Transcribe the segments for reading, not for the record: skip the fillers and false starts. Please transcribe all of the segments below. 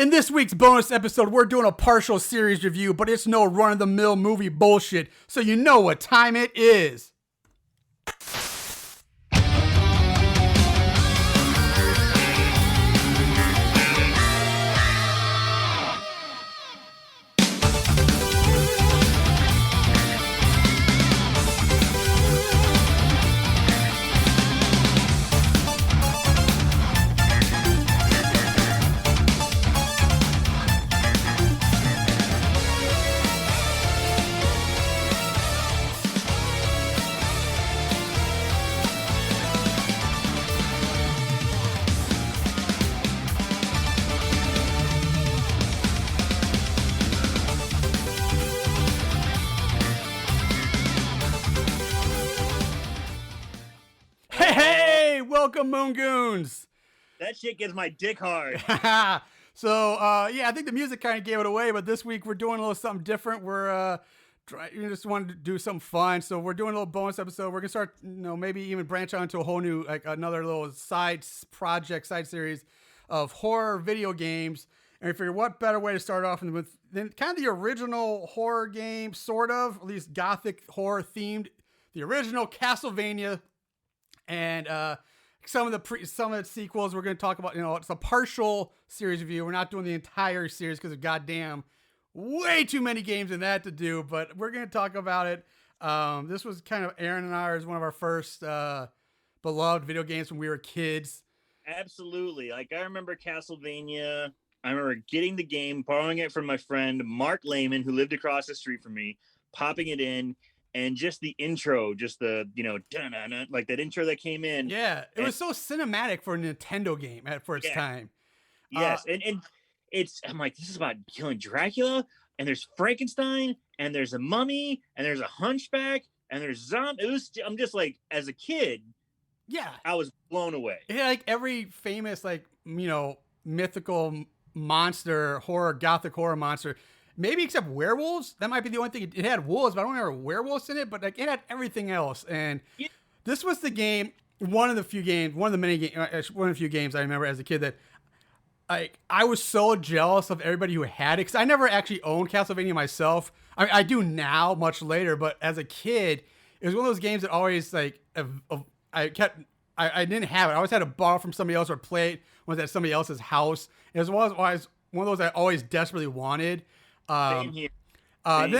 In this week's bonus episode, we're doing a partial series review, but it's no run-of-the-mill movie bullshit, so you know what time it is. Welcome, Moon Goons. That shit gets my dick hard. So, I think the music kind of gave it away, but this week we're doing a little something different. We're just wanted to do something fun, so we're doing a little bonus episode. We're gonna start, maybe even branch out into a whole new, like another little side series of horror video games. And we figured what better way to start off than kind of the original horror game, sort of, at least gothic horror themed, the original Castlevania, and some of the sequels we're going to talk about. It's a partial series review. We're not doing the entire series because of goddamn way too many games in that to do, but we're going to talk about it. This was kind of Aaron and ours, one of our first beloved video games when we were kids. Absolutely. Like, I remember Castlevania. I remember getting the game, borrowing it from my friend Mark Lehman, who lived across the street from me, popping it in. And just the intro, just the, like that intro that came in. Yeah, it was so cinematic for a Nintendo game for its time. Yes, and I'm like, this is about killing Dracula, and there's Frankenstein, and there's a mummy, and there's a hunchback, and there's zombies. I'm just like, as a kid, I was blown away. It had like every famous, mythical monster, gothic horror monster. Maybe except werewolves. That might be the only thing. It had wolves, but I don't remember werewolves in it. But like it had everything else. And this was the game, one of the few games I remember as a kid that I was so jealous of everybody who had it. Because I never actually owned Castlevania myself. I mean, I do now, much later. But as a kid, it was one of those games that always I didn't have it. I always had to borrow from somebody else or play it when it was at somebody else's house. It was always one of those I always desperately wanted. Then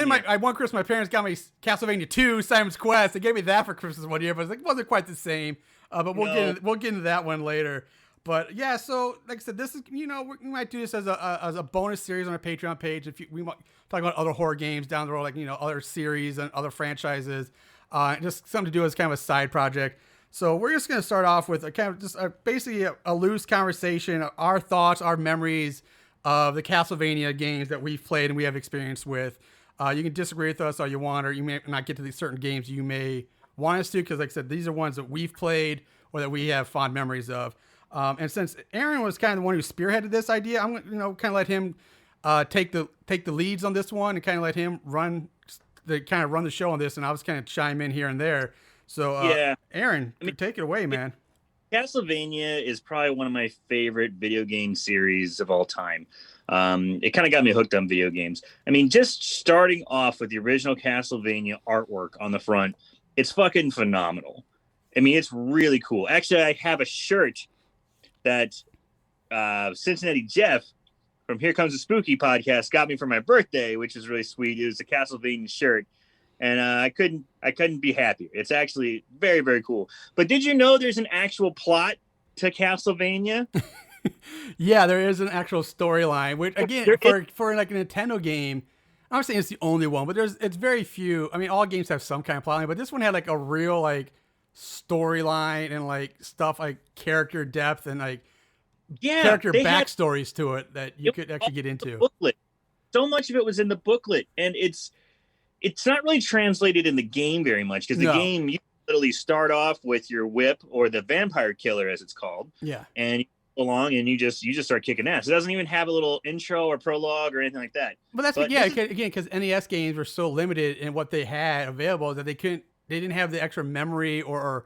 one Christmas, my parents got me Castlevania 2, Simon's Quest. They gave me that for Christmas one year, but it wasn't quite the same. But we'll get into that one later. But yeah, so like I said, this is we might do this as a bonus series on our Patreon page. We might talk about other horror games down the road, like other series and other franchises. Just something to do as kind of a side project. So we're just gonna start off with basically a loose conversation, our thoughts, our memories of the Castlevania games that we've played and we have experience with. You can disagree with us all you want, or you may not get to these certain games you may want us to, because like I said, these are ones that we've played or that we have fond memories of. And since Aaron was kind of the one who spearheaded this idea, I'm going to kind of let him take the leads on this one and kind of let him run the show on this, and I was kind of chime in here and there. So Aaron, take it away, man. Castlevania is probably one of my favorite video game series of all time. It kind of got me hooked on video games. I mean, just starting off with the original Castlevania artwork on the front, it's fucking phenomenal. I mean, it's really cool. Actually, I have a shirt that Cincinnati Jeff from Here Comes the Spooky podcast got me for my birthday, which is really sweet. It was a Castlevania shirt. And I couldn't be happier. It's actually very, very cool. But did you know there's an actual plot to Castlevania? Yeah, there is an actual storyline. Which again, for like a Nintendo game, I'm not saying it's the only one, but it's very few. I mean, all games have some kind of plotline, but this one had like a real like storyline and like stuff like character depth and like character backstories to it that you could actually get into. Booklet. So much of it was in the booklet, and it's not really translated in the game very much, because the game, you literally start off with your whip, or the vampire killer as it's called. Yeah. And you go along and you just start kicking ass. It doesn't even have a little intro or prologue or anything like that. But again, because NES games were so limited in what they had available that they didn't have the extra memory or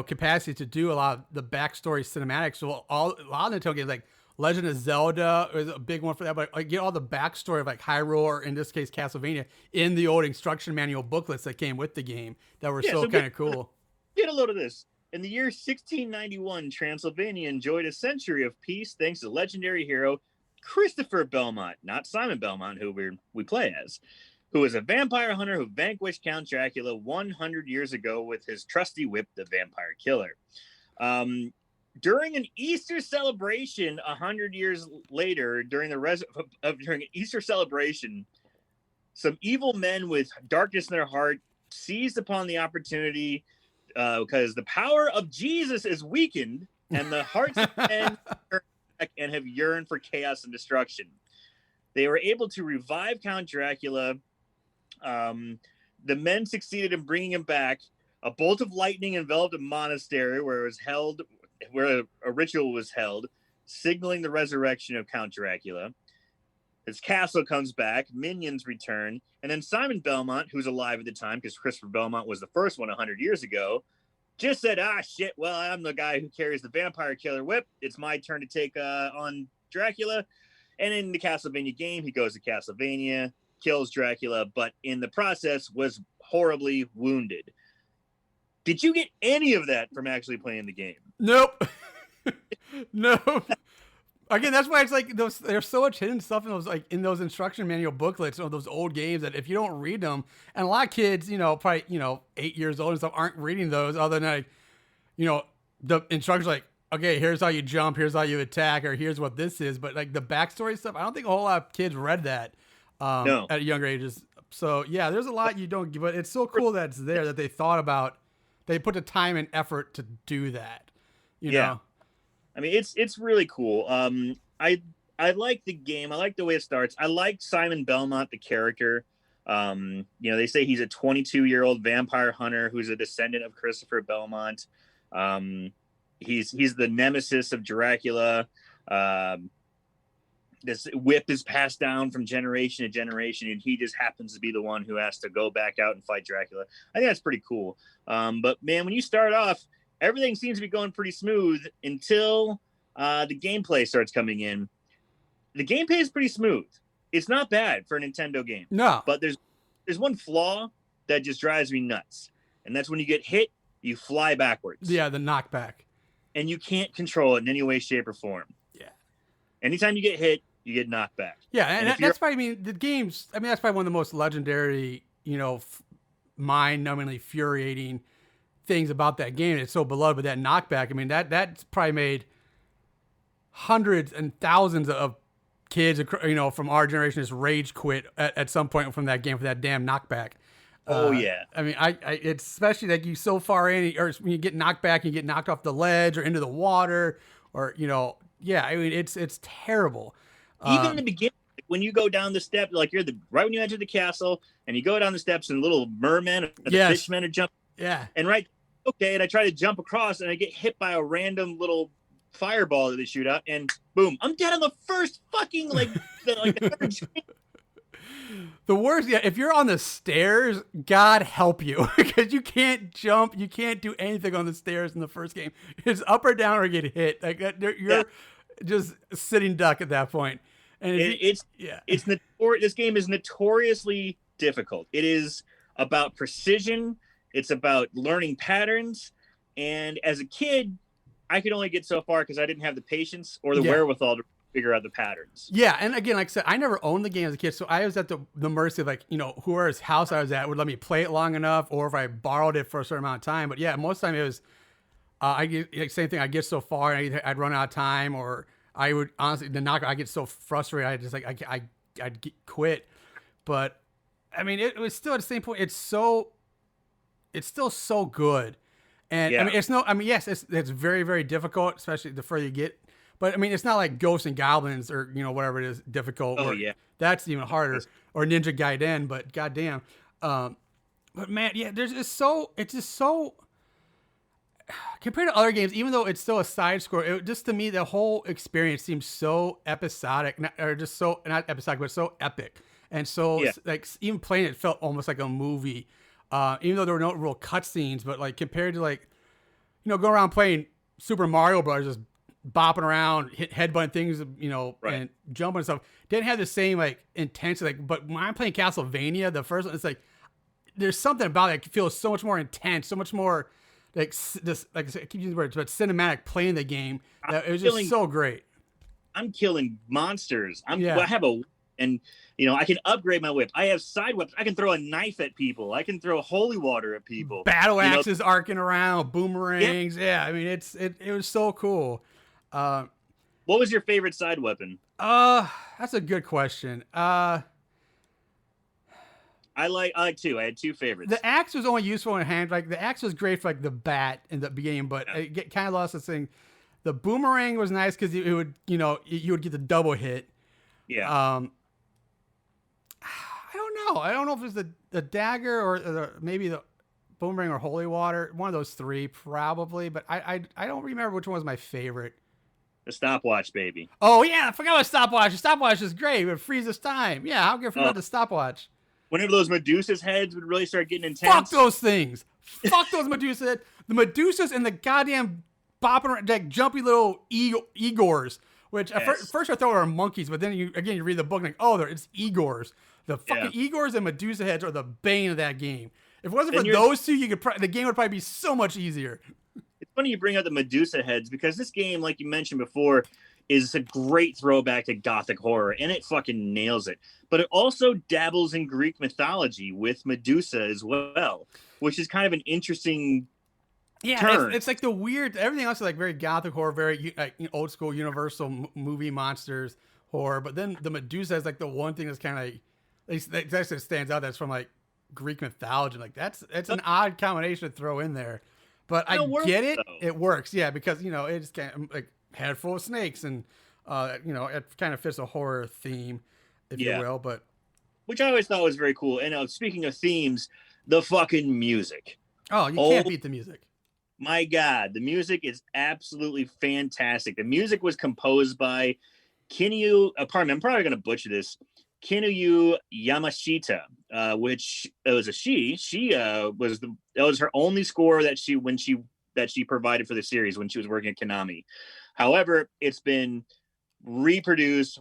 capacity to do a lot of the backstory cinematics. So a lot of Nintendo games, like Legend of Zelda is a big one for that. But I get all the backstory of like Hyrule, or in this case Castlevania, in the old instruction manual booklets that came with the game that were so kind of cool. Get a load of this. In the year 1691, Transylvania enjoyed a century of peace thanks to legendary hero Christopher Belmont, not Simon Belmont, who we play as, who was a vampire hunter who vanquished Count Dracula 100 years ago with his trusty whip, the Vampire Killer. During an Easter celebration 100 years later, during an Easter celebration, some evil men with darkness in their heart seized upon the opportunity because the power of Jesus is weakened and the hearts of men and have yearned for chaos and destruction. They were able to revive Count Dracula. The men succeeded in bringing him back. A bolt of lightning enveloped a monastery where a ritual was held, signaling the resurrection of Count Dracula. His castle comes back, minions return, and then Simon Belmont, who's alive at the time because Christopher Belmont was the first one 100 years ago, just said, shit, well, I'm the guy who carries the Vampire Killer whip. It's my turn to take on Dracula. And in the Castlevania game, he goes to Castlevania, kills Dracula, but in the process was horribly wounded. Did you get any of that from actually playing the game? Nope. Nope. Again, that's why it's like there's so much hidden stuff in those instruction manual booklets or those old games that if you don't read them, and a lot of kids, probably 8 years old and stuff aren't reading those other than the instructions like, okay, here's how you jump, here's how you attack, or here's what this is. But like the backstory stuff, I don't think a whole lot of kids read that at younger ages. So yeah, there's a lot you don't get, but it's so cool that it's there, that they thought about, they put the time and effort to do that. You know? I mean, it's really cool. I like the game. I like the way it starts. I like Simon Belmont, the character. They say he's a 22-year-old vampire hunter who's a descendant of Christopher Belmont. He's the nemesis of Dracula. This whip is passed down from generation to generation, and he just happens to be the one who has to go back out and fight Dracula. I think that's pretty cool. But man, when you start off, everything seems to be going pretty smooth until the gameplay starts coming in. The gameplay is pretty smooth. It's not bad for a Nintendo game. No. But there's one flaw that just drives me nuts. And that's when you get hit, you fly backwards. Yeah, the knockback. And you can't control it in any way, shape, or form. Yeah. Anytime you get hit, you get knocked back. Yeah, and that's probably, the games, that's probably one of the most legendary, mind-numbingly infuriating things about that game. It's so beloved, but that knockback, that's probably made hundreds and thousands of kids, from our generation just rage quit at some point from that game for that damn knockback. Oh yeah. It's especially like you so far in, or when you get knocked back, you get knocked off the ledge or into the water, or it's terrible. Even in the beginning, when you go down the steps, like right when you enter the castle and you go down the steps and little mermen or the fishmen are jumping. Yeah. And and I try to jump across and I get hit by a random little fireball that they shoot out, and boom, I'm dead on the first fucking the third screen. The worst, if you're on the stairs, God help you, because you can't jump, you can't do anything on the stairs in the first game. It's up or down or get hit. Like that, you're just sitting duck at that point. And this game is notoriously difficult. It is about precision. It's about learning patterns. And as a kid, I could only get so far because I didn't have the patience or the wherewithal to figure out the patterns. Yeah, and again, like I said, I never owned the game as a kid, so I was at the mercy of whoever's house I was at would let me play it long enough, or if I borrowed it for a certain amount of time. But yeah, most of the time it was same thing. I get so far, and I'd run out of time, or I would honestly I get so frustrated. I just I'd quit. But it was still at the same point. It's still so good. And yes, it's very, very difficult, especially the further you get. But it's not like Ghosts and Goblins or whatever it is difficult. Oh yeah, that's even harder. Or Ninja Gaiden, but goddamn. But man, yeah, it's just so compared to other games, even though it's still a side scroll. Just to me, the whole experience seems so episodic, not episodic, but so epic, and so even playing it felt almost like a movie. Even though there were no real cutscenes, but compared to going around playing Super Mario Bros. Just bopping around, headbutting things, Right. and jumping and stuff. Didn't have the same like intensity. Like, but when I'm playing Castlevania, the first one, it's like there's something about it that feels so much more intense, so much more like this. Like I keep using the words, but cinematic playing the game. That it was just so great. I'm killing monsters. Yeah. I have and I can upgrade my whip. I have side whips. I can throw a knife at people. I can throw holy water at people. Battle axes arcing around, boomerangs. Yeah, I mean it was so cool. What was your favorite side weapon? That's a good question. I like two. I had two favorites. The axe was only useful in hand. Like the axe was great for like the bat in the beginning, but it kind of lost its thing. The boomerang was nice because it would, you would get the double hit. Yeah. I don't know. I don't know if it's the dagger or maybe the boomerang or holy water. One of those three, probably. But I don't remember which one was my favorite. The stopwatch, baby. Oh yeah, I forgot about stopwatch. The stopwatch is great. It freezes time. Yeah, how can I forget the stopwatch? Whenever those Medusa's heads would really start getting intense. Fuck those things. Fuck those Medusa heads. The Medusas and the goddamn bopping around, like jumpy little Igors. Which at first I thought were monkeys, but then you read the book and it's Igors. The fucking Igors and Medusa heads are the bane of that game. If it wasn't for those two, the game would probably be so much easier. It's funny you bring up the Medusa heads because this game, like you mentioned before, is a great throwback to Gothic horror, and it fucking nails it. But it also dabbles in Greek mythology with Medusa as well, which is kind of an interesting turn. It's like the weird. Everything else is like very Gothic horror, very old school Universal movie monsters horror. But then the Medusa is like the one thing that's kind of that stands out. That's from like Greek mythology. Like that's an odd combination to throw in there. But I get it. Though. It works, yeah, because it's kind of like head full of snakes, and it kind of fits a horror theme, if you will. But which I always thought was very cool. And speaking of themes, the fucking music. Oh, you can't beat the music. My God, the music is absolutely fantastic. The music was composed by Kinyu. Pardon me, I'm probably going to butcher this. Kinyu Yamashita, which it was a she. She that was her only score that she provided for the series when she was working at Konami. However, it's been reproduced,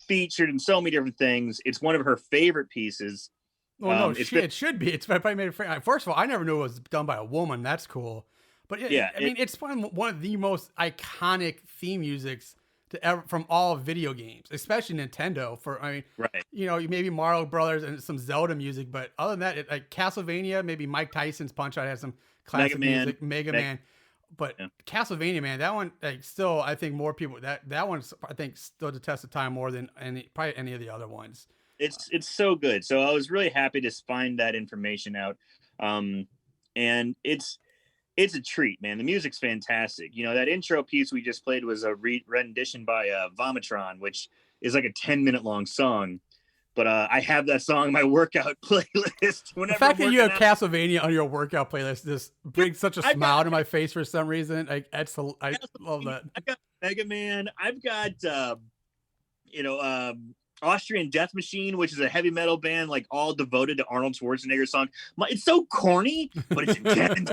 featured in so many different things. It's one of her favorite pieces. Oh no, it should be. It's probably made it. First of all, I never knew it was done by a woman. That's cool. But it's one of the most iconic theme musics to ever from all video games, especially Nintendo. Maybe Mario Brothers and some Zelda music, but other than that, like Castlevania, maybe Mike Tyson's Punch Out has some classic music, Mega Man. But Castlevania, man, that one still I think more people that one's I think stood the test of time more than probably any of the other ones. It's so good. So I was really happy to find that information out, and it's a treat, man. The music's fantastic. That intro piece we just played was a rendition by Vomitron, which is like a 10-minute long song. But I have that song in my workout playlist. The fact that you have Castlevania on your workout playlist just brings such a smile to my face for some reason. I love that. I've got Mega Man. I've got Austrian Death Machine, which is a heavy metal band like all devoted to Arnold Schwarzenegger's song. It's so corny, but it's intense.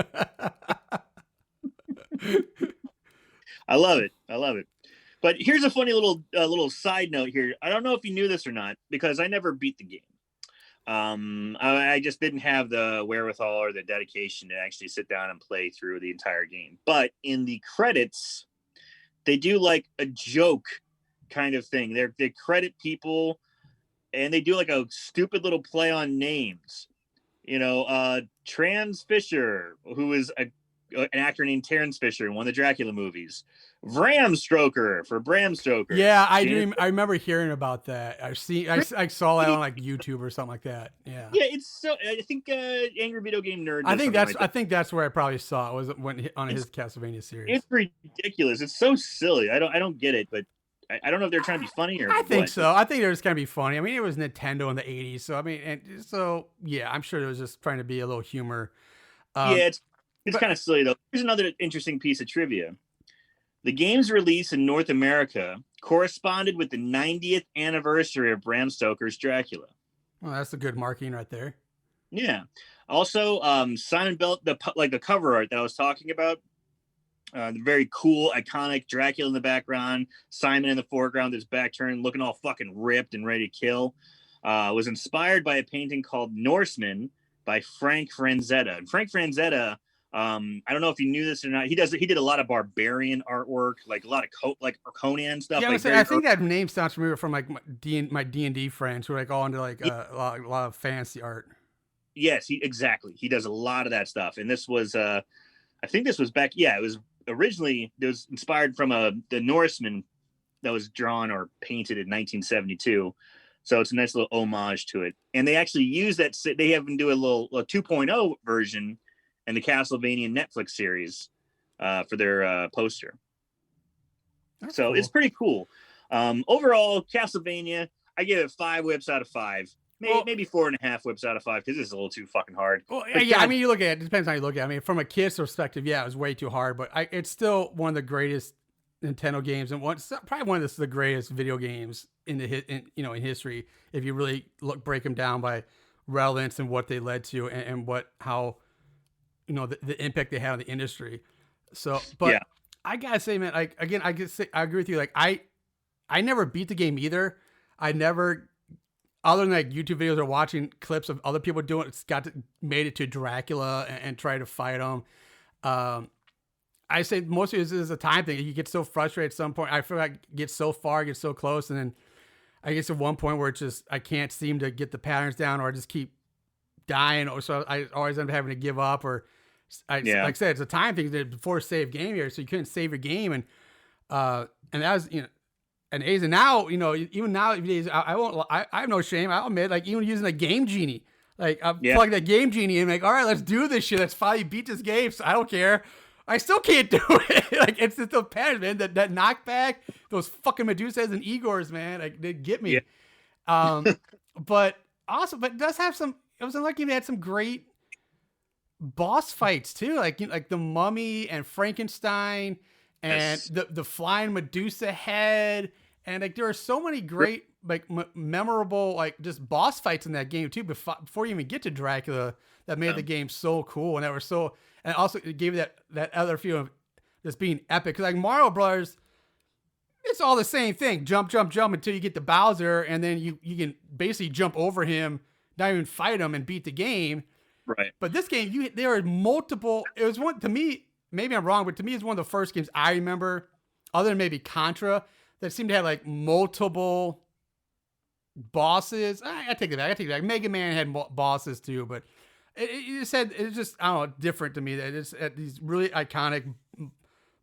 I love it. But here's a funny little side note here. I don't know if you knew this or not, because I never beat the game. I just didn't have the wherewithal or the dedication to actually sit down and play through the entire game. But in the credits, they do like a joke kind of thing. They credit people, and they do like a stupid little play on names. Trans Fisher, who is an actor named Terrence Fisher in one of the Dracula movies. Bram Stoker for Bram Stoker. Yeah, I remember hearing about that. I saw that on like YouTube or something like that. Yeah. Yeah, it's so. I think Angry Video Game Nerd. I think that's where I probably saw it was on his Castlevania series. It's ridiculous. It's so silly. I don't get it, but I don't know if they're trying to be funny or. I think so. I think they're just gonna be funny. I mean, it was Nintendo in the '80s, so I'm sure it was just trying to be a little humor. It's kind of silly though. Here's another interesting piece of trivia. The game's release in North America corresponded with the 90th anniversary of Bram Stoker's Dracula. Well, that's a good marking right there. Yeah. Also, Simon Belk, the cover art that I was talking about, The very cool, iconic Dracula in the background, Simon in the foreground, his back turned, looking all fucking ripped and ready to kill. Was inspired by a painting called Norseman by Frank Franzetta. And Frank Franzetta, I don't know if you knew this or not. He did a lot of barbarian artwork, like a lot of like Conan stuff. Yeah, like I think that name sounds familiar from like my D&D friends who are like all into like a lot of fantasy art. Yes, exactly. He does a lot of that stuff. And this was, I think this was back. Yeah, it was inspired from the Norseman that was drawn or painted in 1972. So it's a nice little homage to it. And they actually use that. They have them do a 2.0 version in the Castlevania Netflix series for their poster. That's so cool. It's pretty cool. Overall, Castlevania, I give it 5 whips out of 5. Maybe 4.5 whips out of 5 because this is a little too fucking hard. Well, yeah, I mean, you look at it depends how you look at it. I mean, from a kid's perspective, yeah, it was way too hard, but it's still one of the greatest Nintendo games and probably one of the greatest video games in history. If you really break them down by relevance and what they led to and how the impact they had on the industry. So, but yeah. I gotta say, man, like again, I agree with you. Like I never beat the game either. I never. Other than like YouTube videos or watching clips of other people doing it, made it to Dracula and try to fight him. I say most of it is a time thing. You get so frustrated at some point. I feel like I get so far, get so close, and then I get to one point where it's just I can't seem to get the patterns down, or I just keep dying, or so I always end up having to give up. Or like I said, it's a time thing. Before save game here, so you couldn't save your game, and that was And now, even nowadays, I have no shame. I'll admit, like, even using a Game Genie. Like, I'm plugging that Game Genie in, like, all right, let's do this shit. Let's finally beat this game. So I don't care. I still can't do it. Like, it's just the pattern, man. That knockback, those fucking Medusas and Igors, man, like, they get me. Yeah. But it does have some, it was unlucky it had some great boss fights, too. Like the Mummy and Frankenstein. And the flying Medusa head, and like there are so many great like memorable like just boss fights in that game too. Before you even get to Dracula, that made the game so cool, and and also it gave that other feeling of just being epic. Because like Mario Brothers, it's all the same thing: jump until you get to Bowser, and then you can basically jump over him, not even fight him, and beat the game. Right. But this game, there are multiple. It was one to me. Maybe I'm wrong, but to me, it's one of the first games I remember, other than maybe Contra, that seemed to have like multiple bosses. I take it back. Mega Man had bosses too, but it's just, I don't know, different to me. That it's at these really iconic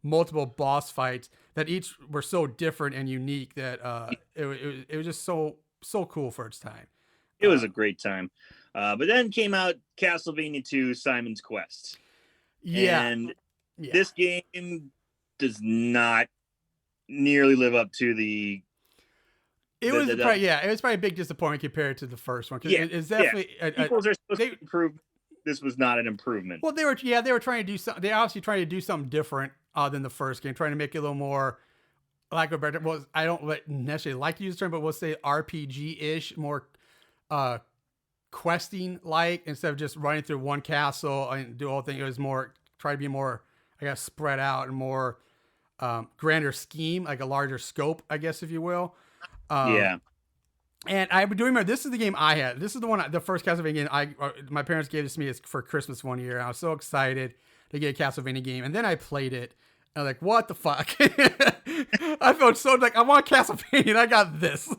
multiple boss fights that each were so different and unique that it was just so cool for its time. It was a great time. But then came out Castlevania 2 Simon's Quest. Yeah. And this game does not nearly live up to the. It was probably a big disappointment compared to the first one. It's definitely people are supposed to improve. This was not an improvement. Well, they were trying to do something. They obviously trying to do something different than the first game, trying to make it a little more, like a better. Well, I don't necessarily like to use the term, but we'll say RPG-ish, more questing like, instead of just running through one castle and do all thing. It was more try to be more, I guess, spread out and more grander scheme, like a larger scope, I guess, if you will. And I do remember this is the game I had. This is the first Castlevania game my parents gave this to me for Christmas one year. I was so excited to get a Castlevania game, and then I played it. And I'm like, what the fuck? I felt so like I want Castlevania, and I got this.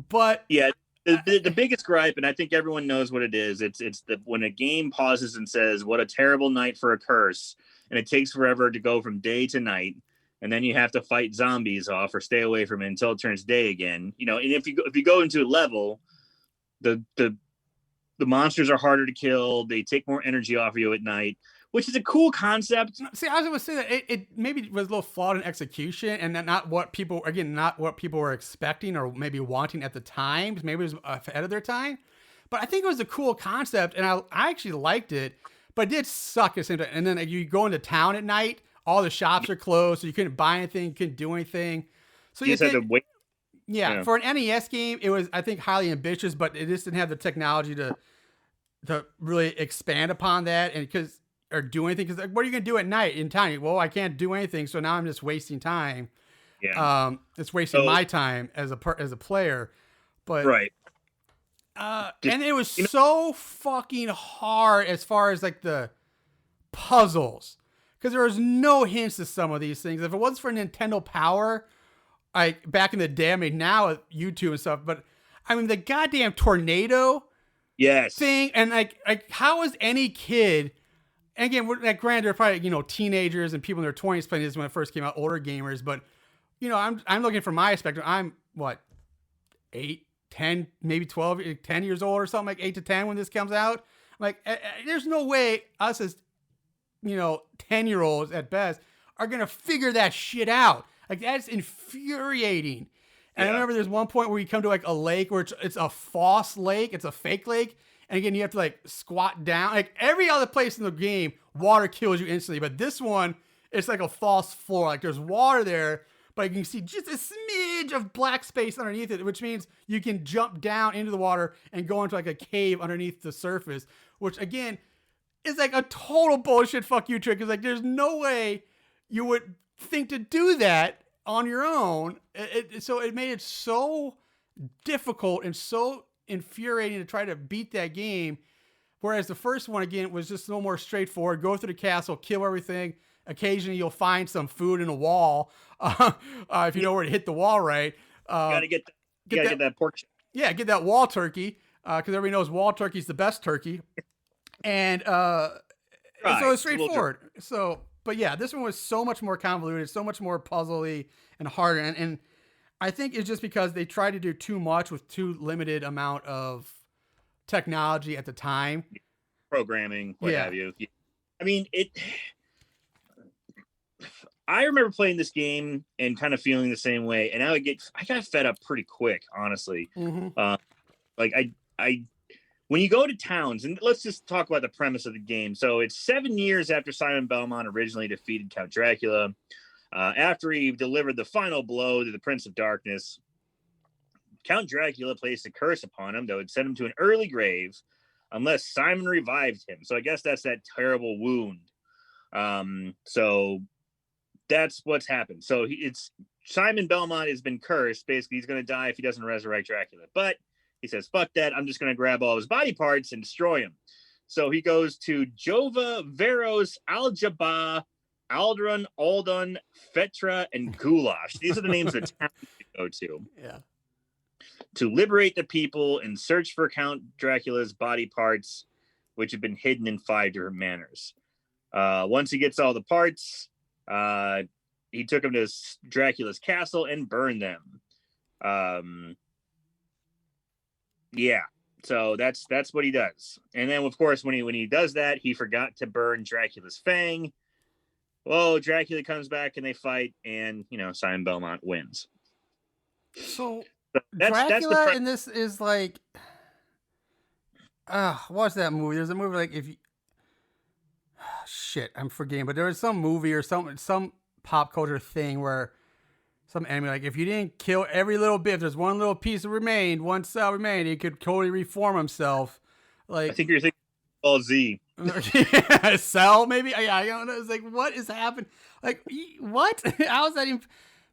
But yeah. The biggest gripe, and I think everyone knows what it is. It's when a game pauses and says, "What a terrible night for a curse," and it takes forever to go from day to night, and then you have to fight zombies off or stay away from it until it turns day again. And if you go into a level, the monsters are harder to kill. They take more energy off of you at night, which is a cool concept. See, I was going to say that it maybe was a little flawed in execution, and not what people were expecting or maybe wanting at the time. Maybe it was ahead of their time. But I think it was a cool concept, and I actually liked it, but it did suck at the same time. And then you go into town at night, all the shops are closed, so you couldn't buy anything, you couldn't do anything. So you just had to wait. Yeah, for an NES game, it was, I think, highly ambitious, but it just didn't have the technology to really expand upon that. And because or do anything. Because like, what are you gonna do at night in town? Well, I can't do anything, so now I'm just wasting time. Yeah. It's wasting my time as a player. But right. And it was so fucking hard as far as like the puzzles, because there was no hints to some of these things. If it wasn't for Nintendo Power, like back in the day, I mean now with YouTube and stuff, but I mean the goddamn tornado thing, and like how is any kid, and again, like granted, they're probably teenagers and people in their 20s playing this when it first came out, older gamers, but I'm looking from my spectrum. I'm what, 8, 10, maybe 12, 10 years old or something, like 8 to 10 when this comes out. Like, there's no way us as 10-year-olds at best are gonna figure that shit out. Like, that's infuriating. And I remember there's one point where you come to like a lake where it's a false lake, it's a fake lake, and again you have to like squat down. Like every other place in the game, water kills you instantly, but this one, it's like a false floor. Like there's water there, but you can see just a smidge of black space underneath it, which means you can jump down into the water and go into like a cave underneath the surface, which again is like a total bullshit fuck you trick. Because like there's no way you would think to do that on your own. So it made it so difficult and so infuriating to try to beat that game. Whereas the first one, again, was just no more straightforward. Go through the castle, kill everything. Occasionally you'll find some food in a wall. If you know where to hit the wall right. You gotta get that pork chop. Yeah, get that wall turkey. Because everybody knows wall turkey's the best turkey. And so it's straightforward. So, but yeah, this one was so much more convoluted, so much more puzzly and harder. And I think it's just because they tried to do too much with too limited amount of technology at the time. Programming, what have you. I mean, I remember playing this game and kind of feeling the same way. And I got fed up pretty quick, honestly. Mm-hmm. When you go to towns, and let's just talk about the premise of the game. So it's 7 years after Simon Belmont originally defeated Count Dracula. After he delivered the final blow to the Prince of Darkness, Count Dracula placed a curse upon him that would send him to an early grave unless Simon revived him. So I guess that's that terrible wound. So that's what's happened. So it's Simon Belmont has been cursed. Basically, he's going to die if he doesn't resurrect Dracula. But he says, fuck that. I'm just going to grab all his body parts and destroy him. So he goes to Jova, Veros, Aljaba, Aldrun, Aldun, Fetra, and Goulash. These are the names of the towns to go to. Yeah. To liberate the people and search for Count Dracula's body parts, which have been hidden in 5 different manners. Once he gets all the parts, he took them to Dracula's castle and burned them. Yeah, so that's what he does. And then, of course, when he does that, he forgot to burn Dracula's fang. Well, Dracula comes back and they fight, and Simon Belmont wins. So Dracula in this is like, what's that movie? There's a movie like shit, I'm forgetting, but there was some movie or some pop culture thing where some enemy, like if you didn't kill every little bit, if there's one little piece remained, one cell remained, he could totally reform himself. Like I think you're thinking Ball Z. Cell maybe. Yeah, I don't know. It's like, what is happening? Like what? How is that even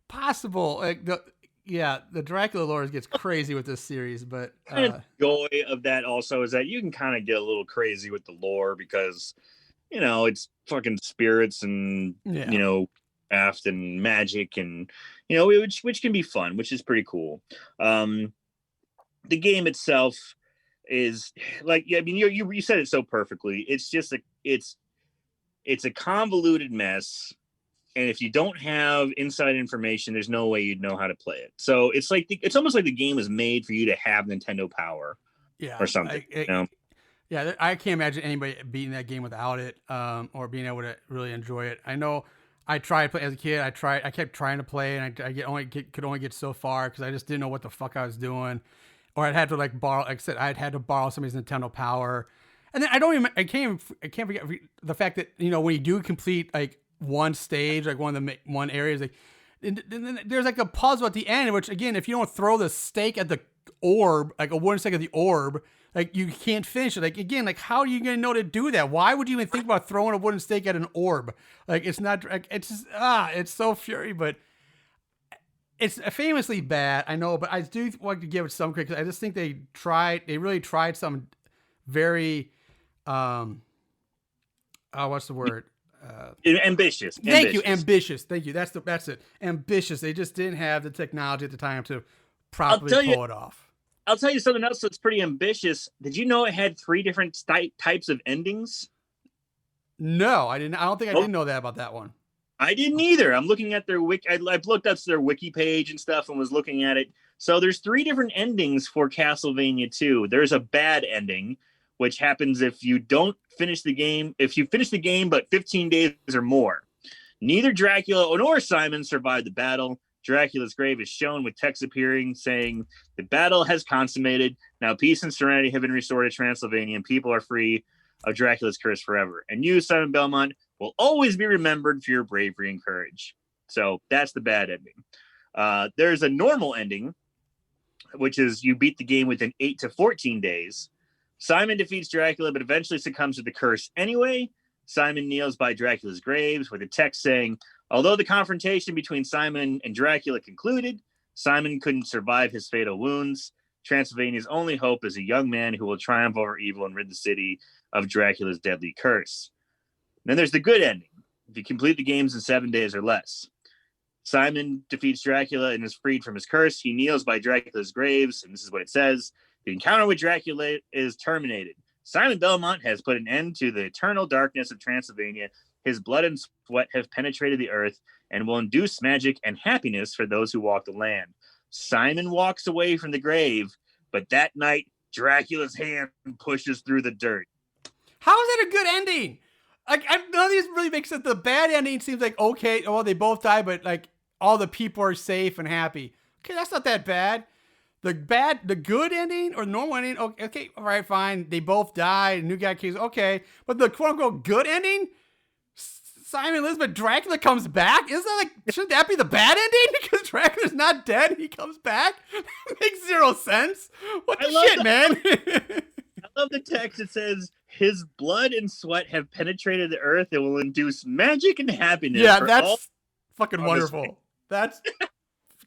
possible? Like the Dracula lore gets crazy with this series, but the joy of that also is that you can kind of get a little crazy with the lore because it's fucking spirits and craft and magic and which can be fun, which is pretty cool. The game itself is like, I mean, you said it so perfectly. It's just it's a convoluted mess, and if you don't have inside information, there's no way you'd know how to play it. So it's like it's almost like the game was made for you to have Nintendo Power, or something. Yeah, I can't imagine anybody beating that game without it, or being able to really enjoy it. I know I tried to play as a kid. I kept trying to play, and I could only get so far because I just didn't know what the fuck I was doing, or I'd had to borrow. Like I said, I'd had to borrow somebody's Nintendo Power, and then I can't forget the fact that when you do complete like one stage, like one area is like, and there's like a puzzle at the end, which again, if you don't throw the stake at the orb, like a wooden stake at the orb, Like, you can't finish it. Like, again, like, how are you going to know to do that? Why would you even think about throwing a wooden stake at an orb? Like, it's not, like, it's just, it's so Fury, but it's famously bad, I know, but I do want to give it some credit, because I just think they really tried some very, what's the word? Ambitious. Thank you, ambitious. Thank you. That's it. Ambitious. They just didn't have the technology at the time to properly pull it off. I'll tell you something else that's pretty ambitious. Did you know it had 3 different types of endings? No, I didn't. I don't think I did know that about that one. I didn't either. I'm looking at their wiki. I've looked up their wiki page and stuff and was looking at it. So there's 3 different endings for Castlevania 2. There's a bad ending, which happens if you don't finish the game. If you finish the game, but 15 days or more. Neither Dracula nor Simon survived the battle. Dracula's grave is shown with text appearing saying, "The battle has consummated. Now peace and serenity have been restored to Transylvania, and people are free of Dracula's curse forever. And you, Simon Belmont, will always be remembered for your bravery and courage." So that's the bad ending. There's a normal ending, which is you beat the game within 8 to 14 days. Simon defeats Dracula, but eventually succumbs to the curse anyway. Simon kneels by Dracula's graves with a text saying, "Although the confrontation between Simon and Dracula concluded, Simon couldn't survive his fatal wounds. Transylvania's only hope is a young man who will triumph over evil and rid the city of Dracula's deadly curse." Then there's the good ending. If you complete the games in 7 days or less. Simon defeats Dracula and is freed from his curse. He kneels by Dracula's graves, and this is what it says. "The encounter with Dracula is terminated. Simon Belmont has put an end to the eternal darkness of Transylvania. His blood and sweat have penetrated the earth and will induce magic and happiness for those who walk the land." Simon walks away from the grave, but that night, Dracula's hand pushes through the dirt. How is that a good ending? Like, none of these really make sense. The bad ending seems like, okay, well, they both die, but like all the people are safe and happy. Okay, that's not that bad. The good ending or normal ending, okay, all right, fine. They both die. New guy kills, okay. But the quote unquote good ending, Simon Elizabeth Dracula comes back. Isn't that like, shouldn't that be the bad ending? Because Dracula's not dead, he comes back. Makes 0 sense. What the shit, man? I love the text. It says, "His blood and sweat have penetrated the earth and will induce magic and happiness." Yeah, that's fucking wonderful. That's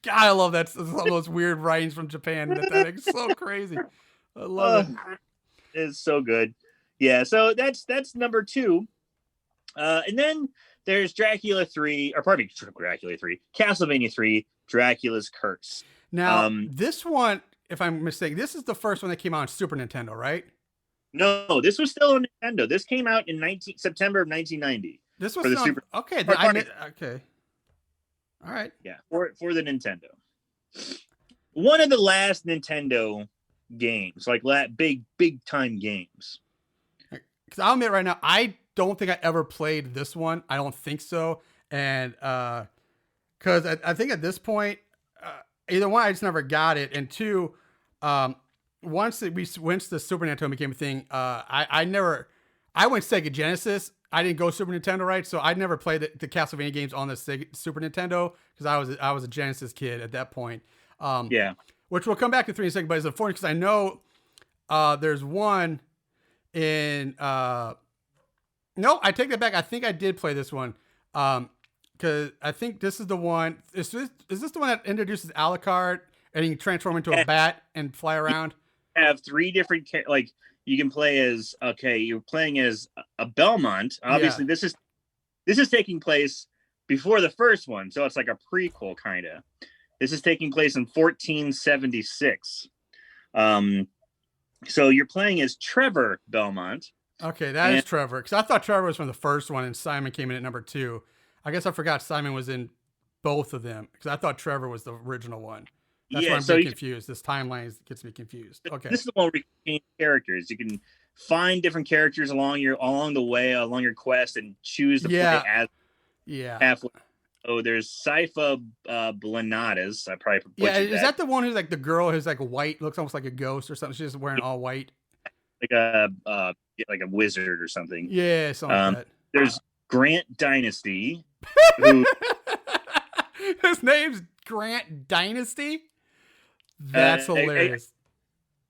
God, I love that. Some of those weird writings from Japan. That's so crazy. I love it. It's so good. Yeah, so that's number 2. And then there's Dracula 3, Castlevania 3, Dracula's Curse. Now, this one, if I'm mistaken, this is the first one that came out on Super Nintendo, right? No, this was still on Nintendo. This came out in September of 1990. This was for the Super. Okay, okay. All right. Yeah, for the Nintendo. One of the last Nintendo games, like big time games. Because I'll admit right now, I don't think I ever played this one. I don't think so. And because I think at this point, either one, I just never got it. And 2, once the Super Nintendo became a thing, I went Sega Genesis. I didn't go Super Nintendo, right? So I never played the Castlevania games on the Super Nintendo because I was a Genesis kid at that point. Yeah. Which we'll come back to 3 in a second, but it's unfortunate because I know there's one in... no, I take that back. I think I did play this one. Because I think this is the one... Is this the one that introduces Alucard and he can transform into a bat and fly around? You have 3 different... like. You can play as, you're playing as a Belmont. Obviously, yeah. This is taking place before the first one, so it's like a prequel, kind of. This is taking place in 1476. So you're playing as Trevor Belmont. Okay, that is Trevor, because I thought Trevor was from the first one, and Simon came in at number 2. I guess I forgot Simon was in both of them, because I thought Trevor was the original one. That's why I'm being confused. This timeline gets me confused. Okay. This is the one where you can change characters. You can find different characters along your quest and choose to play as. Yeah. Halfway. Oh, there's Sypha Blanadas. I probably butchered that. Is that the one who's like the girl who's like white, looks almost like a ghost or something? She's just wearing all white. Like a wizard or something. Yeah, something like that. There's Grant Dynasty. Who... His name's Grant Dynasty? That's hilarious.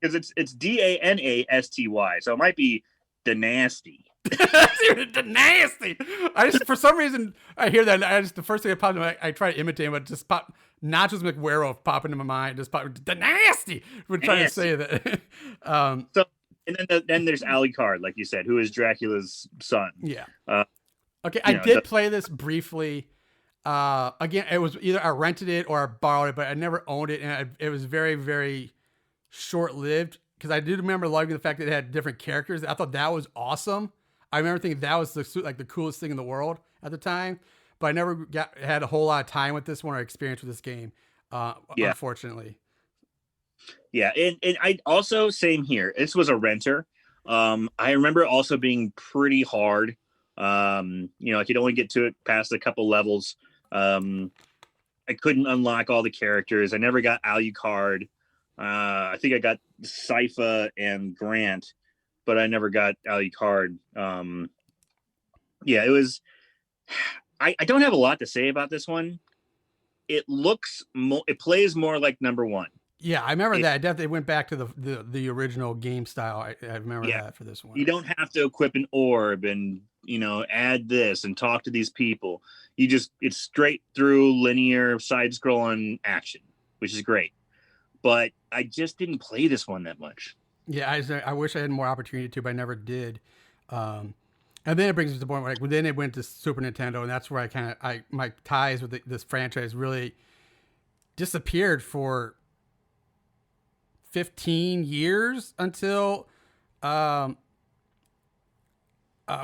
because it's Danasty, so it might be Danasty. The nasty. I just, for some reason, I hear that. The first thing that popped in my, I try to imitate him, but just pop Nachos McWerewolf pop into my mind. Just pop the nasty. We're trying to say that. So, and then there's Alucard, like you said, who is Dracula's son. Yeah. Okay, I did play this briefly. Again, it was either I rented it or I borrowed it, but I never owned it, and it was very, very short-lived because I do remember loving the fact that it had different characters. I thought that was awesome. I remember thinking that was the coolest thing in the world at the time, but I never had a whole lot of time with this one or experience with this game, unfortunately. Yeah, and I also, same here. This was a renter. I remember also being pretty hard. I could only get to it past a couple levels. I couldn't unlock all the characters. I never got Alucard. I think I got Sypha and Grant, but I never got Alucard. It was. I don't have a lot to say about this one. It plays more like number one. Yeah, I remember that. I definitely went back to the original game style. I remember that for this one. You don't have to equip an orb and add this and talk to these people. It's straight through linear side scrolling action, which is great. But I just didn't play this one that much. Yeah, I wish I had more opportunity to, but I never did. And then it brings us to the point where then it went to Super Nintendo, and that's where my ties with this franchise really disappeared for 15 years until,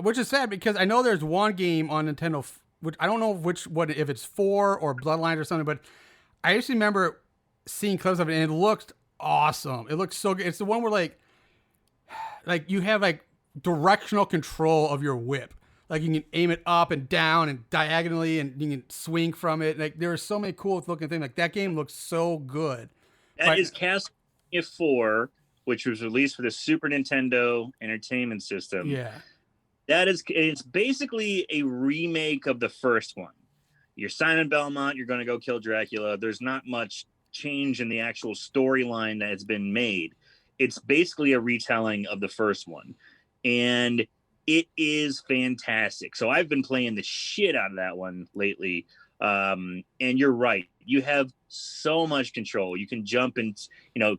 which is sad because I know there's one game on Nintendo, which I don't know if it's 4 or Bloodlines or something, but I just remember seeing clips of it and it looked awesome. It looked so good. It's the one where like you have like directional control of your whip. Like you can aim it up and down and diagonally and you can swing from it. Like there are so many cool looking things. Like that game looks so good. That is Castlevania 4, which was released for the Super Nintendo Entertainment System. Yeah. It's basically a remake of the first one. You're Simon Belmont, you're going to go kill Dracula. There's not much change in the actual storyline that has been made. It's basically a retelling of the first one. And it is fantastic. So I've been playing the shit out of that one lately. And you're right. You have so much control. You can jump and,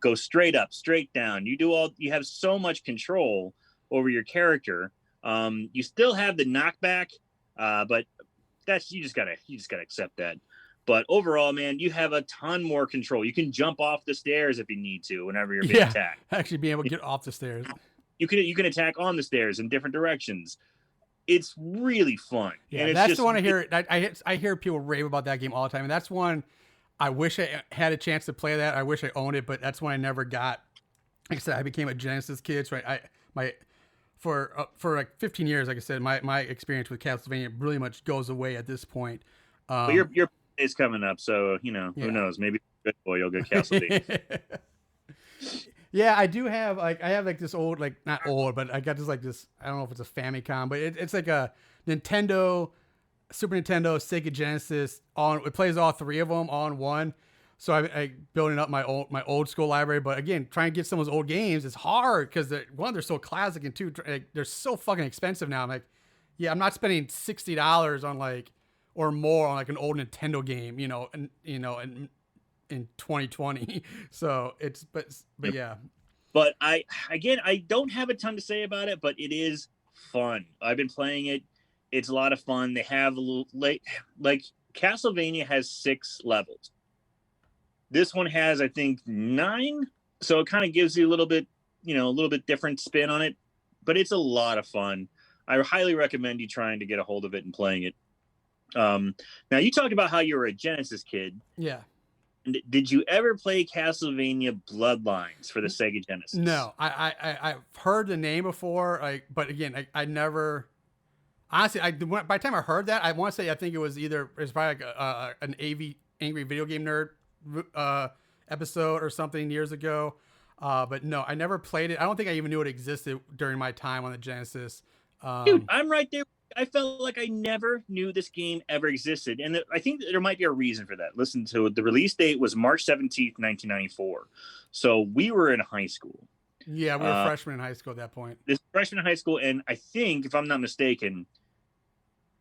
go straight up, straight down. You have so much control over your character. You still have the knockback, but you just gotta accept that. But overall, man, you have a ton more control. You can jump off the stairs if you need to whenever you're being attacked. Actually being able to get off the stairs. You can attack on the stairs in different directions. It's really fun. Yeah, and that's the one I hear. I hear people rave about that game all the time, and that's one I wish I had a chance to play that. I wish I owned it, but that's one I never got. Like I said, I became a Genesis kid, so for like 15 years, like I said, my experience with Castlevania really much goes away at this point. But your is coming up, so who knows? Maybe good boy, you'll get Castlevania. Yeah, I do have this old, like not old, but I got this. I don't know if it's a Famicom, but it's like a Nintendo, Super Nintendo, Sega Genesis. It plays all three of them all in one. So I building up my old school library, but again, trying to get some of those old games is hard because they're so classic, and two, they're so fucking expensive now. I'm like, yeah, I'm not spending $60 on or more on an old Nintendo game, in 2020. So but yeah. But I don't have a ton to say about it, but it is fun. I've been playing it. It's a lot of fun. They have a little like Castlevania has 6 levels. This one has, I think, 9. So it kind of gives you a little bit different spin on it, but it's a lot of fun. I highly recommend you trying to get a hold of it and playing it. Now you talked about how you were a Genesis kid. Yeah. Did you ever play Castlevania Bloodlines for the Sega Genesis? No, I've heard the name before, but again, I never. Honestly, by the time I heard that, I want to say I think it was probably like an Angry Video Game Nerd episode or something years ago. But no, I never played it. I don't think I even knew it existed during my time on the Genesis. Dude, I'm right there. I felt like I never knew this game ever existed, and I think there might be a reason for that. Listen to the release date was March 17th, 1994, so we were in high school. Yeah, we were freshmen in high school at that point. This freshman in high school, and I think, if I'm not mistaken,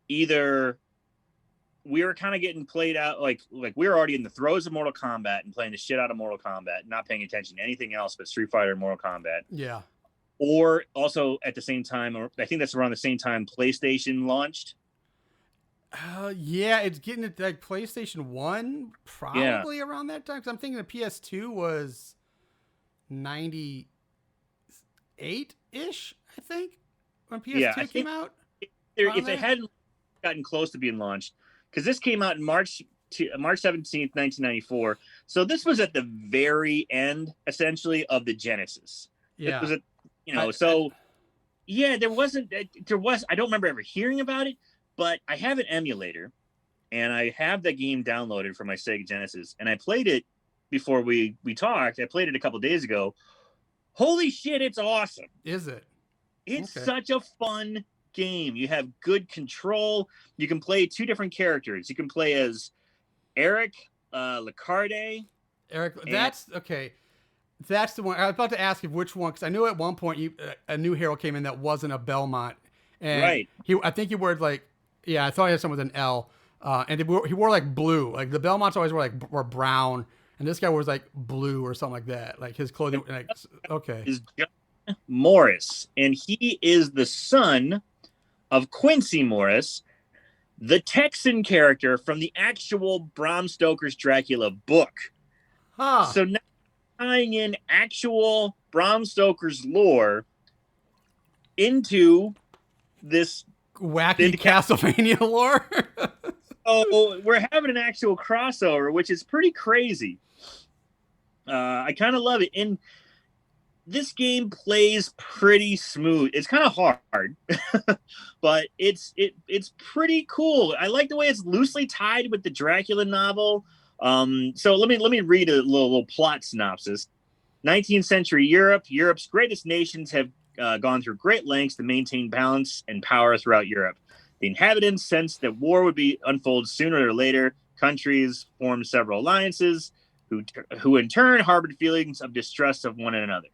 either we were kind of getting played out, like we were already in the throes of Mortal Kombat and playing the shit out of Mortal Kombat, not paying attention to anything else but Street Fighter and Mortal Kombat. Yeah. Or also at the same time, or I think that's around the same time PlayStation launched. Yeah, it's getting it like PlayStation 1, probably around that time. Because I'm thinking the PS2 was 98-ish, I think, when PS2 came out. If it hadn't gotten close to being launched, because this came out in March 17th, 1994. So this was at the very end, essentially, of the Genesis. Yeah. It was there was, I don't remember ever hearing about it, but I have an emulator and I have the game downloaded for my Sega Genesis, and I played it before we talked. I played it a couple days ago. Holy shit, it's awesome. Is it? It's such a fun game. You have good control. You can play two different characters. You can play as Eric Lacarde. That's okay. That's the one I was about to ask you which one, because I knew at one point a new hero came in that wasn't a Belmont, and I think he wore like, I thought he had someone with an L, and he wore like blue. Like the Belmonts always were brown, and this guy was like blue or something like that. Like his clothing. Like, okay. Is John Morris, and he is the son of Quincy Morris, the Texan character from the actual Bram Stoker's Dracula book. Huh. So now tying in actual Bram Stoker's lore into this wacky Castlevania lore. So we're having an actual crossover, which is pretty crazy. I kind of love it. And this game plays pretty smooth. It's kind of hard, but it's pretty cool. I like the way it's loosely tied with the Dracula novel. So let me read a little plot synopsis. 19th century Europe. Europe's greatest nations have gone through great lengths to maintain balance and power throughout Europe. The inhabitants sensed that war would be unfold sooner or later. Countries formed several alliances, who in turn harbored feelings of distrust of one another.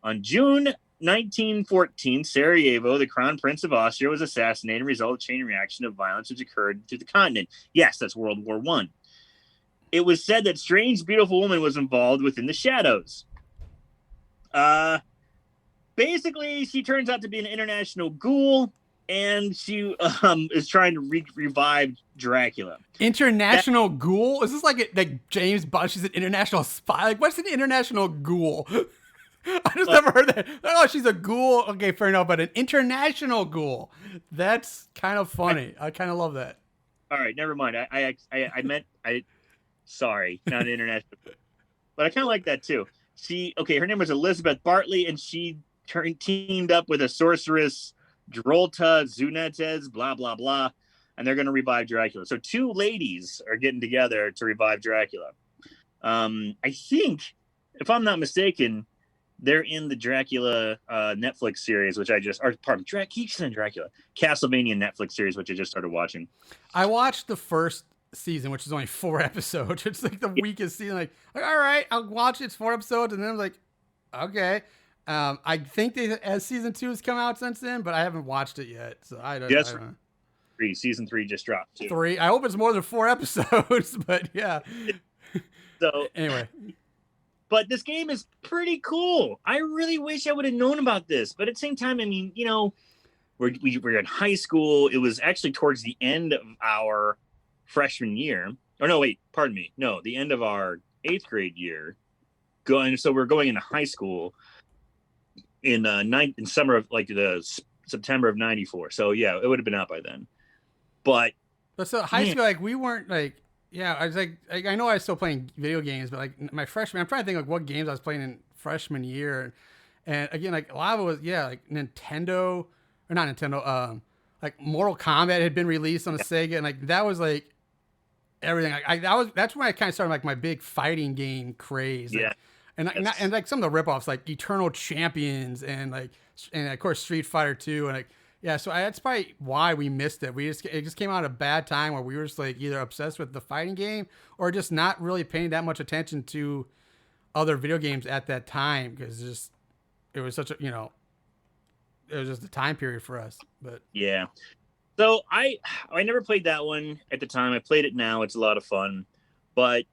On June 1914, Sarajevo, the crown prince of Austria, was assassinated, result of a chain reaction of violence which occurred to the continent. Yes, that's World War I. It was said that strange, beautiful woman was involved within the shadows. Basically, she turns out to be an international ghoul, and she is trying to revive Dracula. International ghoul? Is this like James Bond? She's an international spy? Like, what's an international ghoul? I just never heard that. Oh, she's a ghoul. Okay, fair enough, but an international ghoul. That's kind of funny. I kind of love that. All right, never mind. I meant sorry, not international. But I kind of like that too. Her name was Elizabeth Bartley, and she teamed up with a sorceress, Drolta Zunetez, blah, blah, blah, and they're going to revive Dracula. So two ladies are getting together to revive Dracula. I think, if I'm not mistaken, they're in the Dracula Netflix series, which Castlevania Netflix series, which I just started watching. I watched the first season, which is only 4 episodes. It's like the weakest season. Like, all right, I'll watch it. It's 4 episodes, and then I'm like, okay. I think season 2 has come out since then, but I haven't watched it yet, so I don't know. Season 3 just dropped too. 3. I hope it's more than 4 episodes, but yeah. So anyway. But this game is pretty cool. I really wish I would have known about this. But at the same time, I mean, we're in high school. It was actually towards the end of our freshman year. Or no, wait, pardon me. No, the end of our 8th grade year. So we're going into high school in summer of the September of 94. So yeah, it would have been out by then. But so high school, we weren't I was I know I was still playing video games, but my freshman, I'm trying to think what games I was playing in freshman year. And again, a lot of it was, Nintendo, or not Nintendo, Mortal Kombat had been released on the Sega. And that was everything. That's when I kind of started my big fighting game craze. Yeah. And some of the ripoffs, like Eternal Champions and of course Street Fighter 2. And Yeah, so that's probably why we missed it. It just came out at a bad time where we were just like either obsessed with the fighting game or just not really paying that much attention to other video games at that time, because it was such a, it was just a time period for us. But yeah. So I never played that one at the time. I played it now. It's a lot of fun. But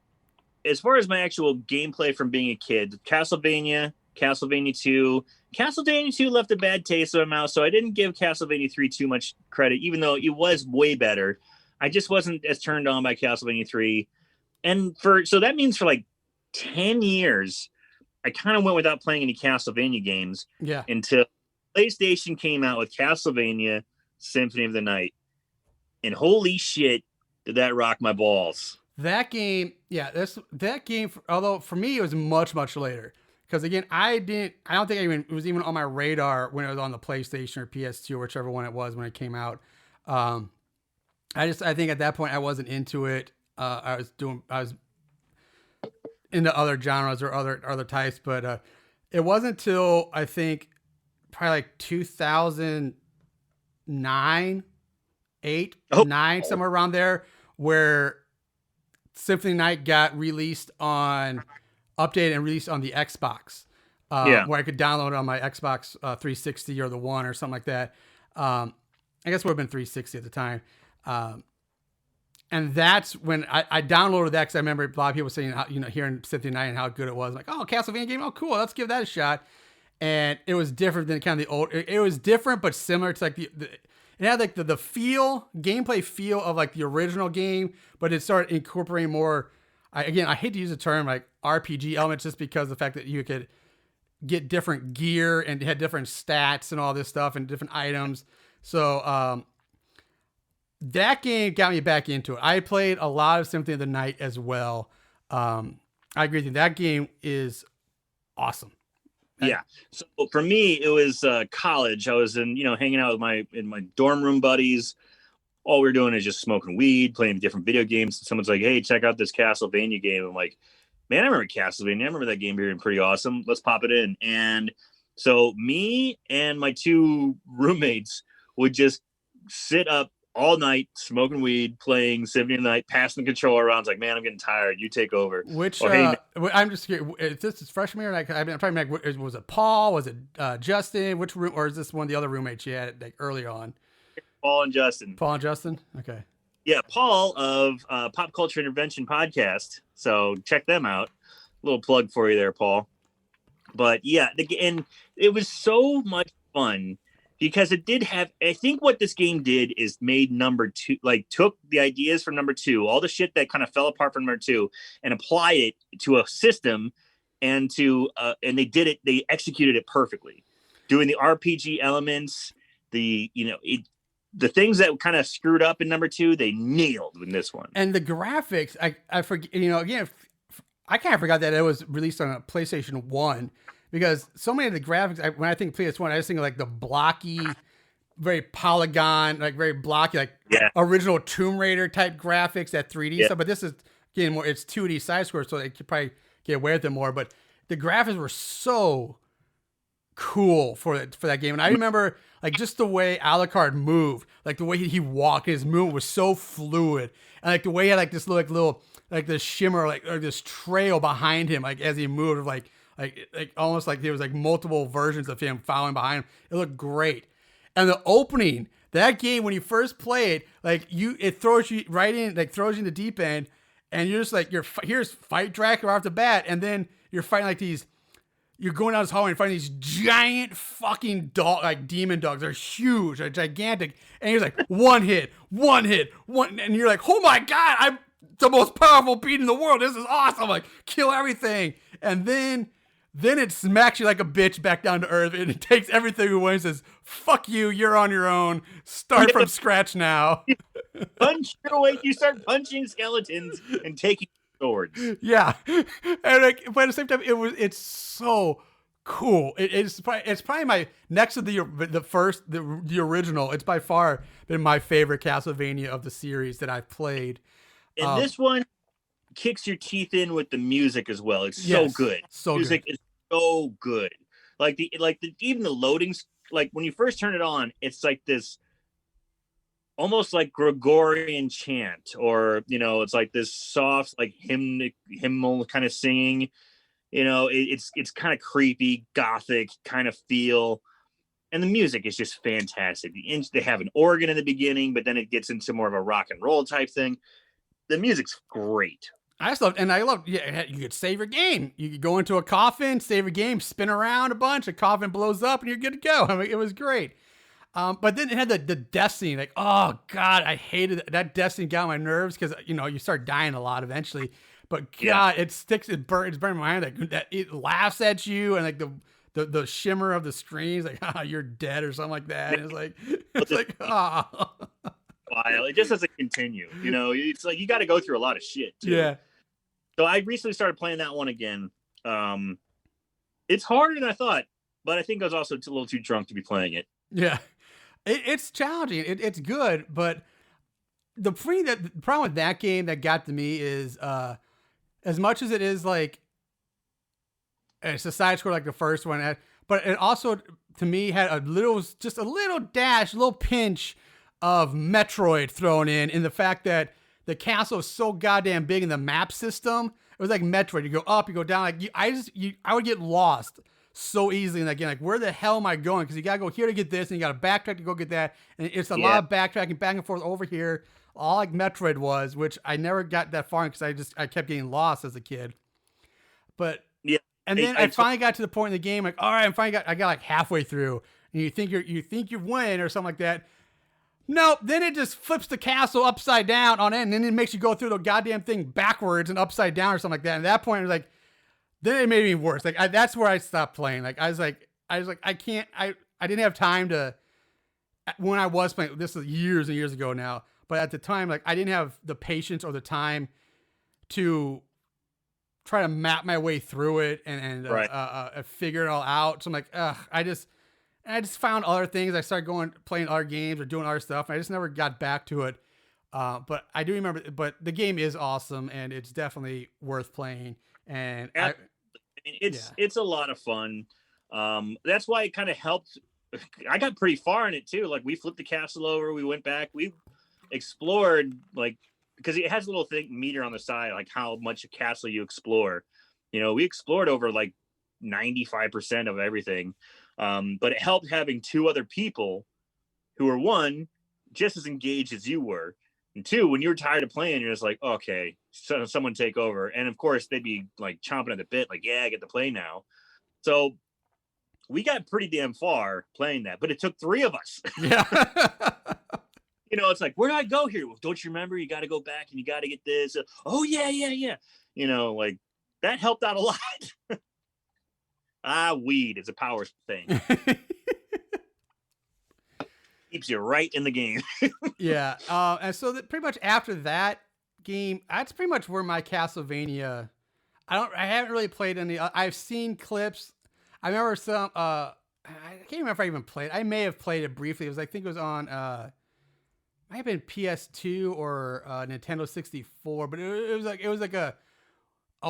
as far as my actual gameplay from being a kid, Castlevania, Castlevania 2, Castlevania 2 left a bad taste in my mouth, so I didn't give Castlevania 3 too much credit, even though it was way better. I just wasn't as turned on by Castlevania 3. And so that means for like 10 years, I kind of went without playing any Castlevania games until PlayStation came out with Castlevania Symphony of the Night. And holy shit, did that rock my balls. That game, that game, although for me it was much, much later. Because again, I don't think it was even on my radar when it was on the PlayStation or PS2 or whichever one it was when it came out. I think at that point I wasn't into it. I was into other genres or other types, but it wasn't until I think probably like 2009, 8, 9, somewhere around there, where Symphony Night got released updated and released on the Xbox, where I could download it on my Xbox 360 or the One or something like that. I guess it would have been 360 at the time. And that's when I downloaded that, because I remember a lot of people saying, how, hearing Symphony Night and how good it was. I'm like, oh, Castlevania game, oh, cool, let's give that a shot. And it was different than kind of the old. It was different, but similar to like it had like the gameplay feel of like the original game, but it started incorporating more. I hate to use the term like RPG elements, just because of the fact that you could get different gear and had different stats and all this stuff and different items. So that game got me back into it. I played a lot of Symphony of the Night as well. I agree with you. That game is awesome. Yeah. So for me, it was college. I was hanging out with my dorm room buddies. All we were doing is just smoking weed, playing different video games. Someone's like, hey, check out this Castlevania game. I'm like, man, I remember Castlevania. I remember that game being pretty awesome. Let's pop it in. And so me and my two roommates would just sit up all night, smoking weed, playing Symphony of the Night, passing the controller around. It's like, man, I'm getting tired. You take over. I'm just curious, is this freshman year? I'm trying to make, was it Paul? Was it Justin? Which room, or is this one of the other roommates you had like earlier on? Paul and Justin. Okay. Yeah, Paul of Pop Culture Intervention podcast. So check them out. A little plug for you there, Paul. But yeah, and it was so much fun because it did have. I think what this game did is made number 2, like took the ideas from number 2, all the shit that kind of fell apart from number 2, and applied it to a system, and they did it. They executed it perfectly, doing the RPG elements, the things that kind of screwed up in number 2, they nailed in this one. And the graphics, I forget, again, I kind of forgot that it was released on a PlayStation 1, because so many of the graphics, when I think PlayStation 1, I just think of like the blocky, very polygon, like very blocky, like original Tomb Raider type graphics, that 3D stuff. But this is, again, more, it's 2D side scroll, so they could probably get away with it more. But the graphics were so cool for that game. And I remember like just the way Alucard moved, like the way he walked, his movement was so fluid, and like the way he had like this little like this shimmer, like or this trail behind him, like as he moved, like almost like there was like multiple versions of him following behind him. It looked great. And the opening, that game, when you first play it, like it throws you right in, like throws you in the deep end, and you're just like, here's fight Dracula off the bat, and then you're fighting like you're going down this hallway and fighting these giant fucking like demon dogs. They're huge, they're gigantic, and you're like, one hit, and you're like, oh my god, I'm the most powerful beast in the world. This is awesome. Like, kill everything, and then it smacks you like a bitch back down to earth, and it takes everything away and says, fuck you, you're on your own. Start from scratch now. Punch your way. You start punching skeletons and taking swords. Yeah. And like, but at the same time, it's so cool. It's probably my, next to the original, it's by far been my favorite Castlevania of the series that I've played. And this one kicks your teeth in with the music as well. It's so good. So music good. Is so good. Like even the loading like when you first turn it on, it's like this almost like Gregorian chant, or it's like this soft like hymnal kind of singing. It's kind of creepy, gothic kind of feel. And the music is just fantastic. They have an organ in the beginning, but then it gets into more of a rock and roll type thing. The music's great. I love, yeah, you could save your game. You could go into a coffin, save your game, spin around a bunch, a coffin blows up, and you're good to go. I mean, it was great. But then it had the death scene. Like, oh God, I hated it. That death scene. Got on my nerves because you start dying a lot eventually. But God, it sticks. It's burning my mind. Like that, it laughs at you, and like the shimmer of the screens, like, you're dead or something like that. And it's like, oh. While it just doesn't continue. It's like you got to go through a lot of shit too. Yeah. So I recently started playing that one again. It's harder than I thought, but I think I was also a little too drunk to be playing it. Yeah. It's challenging. It's good, but the problem with that game that got to me is as much as it is like it's a side scroll like the first one, but it also to me had a little pinch of Metroid thrown in the fact that the castle is so goddamn big in the map system. It was like Metroid. You go up, you go down. Like I would get lost so easily in that game. Like, where the hell am I going? Because you gotta go here to get this, and you gotta backtrack to go get that. And it's a lot of backtracking back and forth over here, all like Metroid was, which I never got that far because I kept getting lost as a kid. But yeah, and then I finally got to the point in the game, like, all right, I got like halfway through, and you think you win or something like that. Nope. Then it just flips the castle upside down on it, and then it makes you go through the goddamn thing backwards and upside down or something like that. And at that point, it was like, then it made me worse. Like that's where I stopped playing. Like I was like, I can't. I didn't have time to. When I was playing, this is years and years ago now. But at the time, like I didn't have the patience or the time to try to map my way through it and figure it all out. So I'm like, I just found other things. I started playing other games or doing other stuff. And I just never got back to it. But I do remember, but the game is awesome and it's definitely worth playing. And it's a lot of fun. That's why it kind of helped. I got pretty far in it too. Like we flipped the castle over, we went back, we explored, like, because it has a little meter on the side, like how much a castle you explore. We explored over like 95% of everything. But it helped having two other people who were, one, just as engaged as you were, and two, when you were tired of playing, you're just like, okay, so someone take over. And of course they'd be like chomping at the bit, like, yeah, I get to play now. So we got pretty damn far playing that, but it took three of us. Yeah. It's like, where do I go here? Well, don't you remember? You got to go back and you got to get this. Oh yeah. Like that helped out a lot. Weed is a power thing. Keeps you right in the game. Yeah. And so pretty much after that game, that's pretty much where my Castlevania. I haven't really played any. I've seen clips. I remember some. I can't remember if I even played. I may have played it briefly. I think it was on. Might have been PS2 or Nintendo 64, but it was like a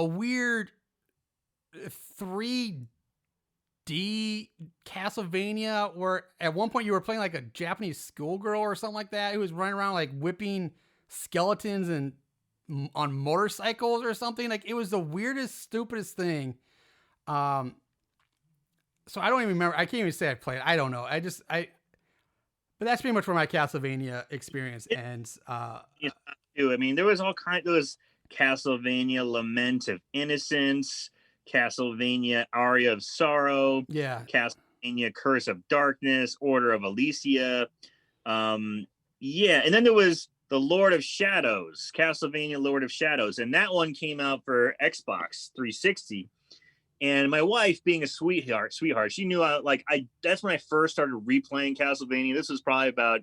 weird 3D Castlevania where at one point you were playing like a Japanese schoolgirl or something like that who was running around like whipping skeletons and on motorcycles or something. Like it was the weirdest, stupidest thing. So I don't even remember. I can't even say I played. I don't know. But that's pretty much where my Castlevania experience ends. I mean, there was all kinds. There was Castlevania Lament of Innocence, Castlevania Aria of Sorrow, Castlevania Curse of Darkness, Order of Elysia. And then there was the Lord of Shadows, Castlevania Lord of Shadows. And that one came out for Xbox 360. And my wife, being a sweetheart, she knew that's when I first started replaying Castlevania. This was probably about,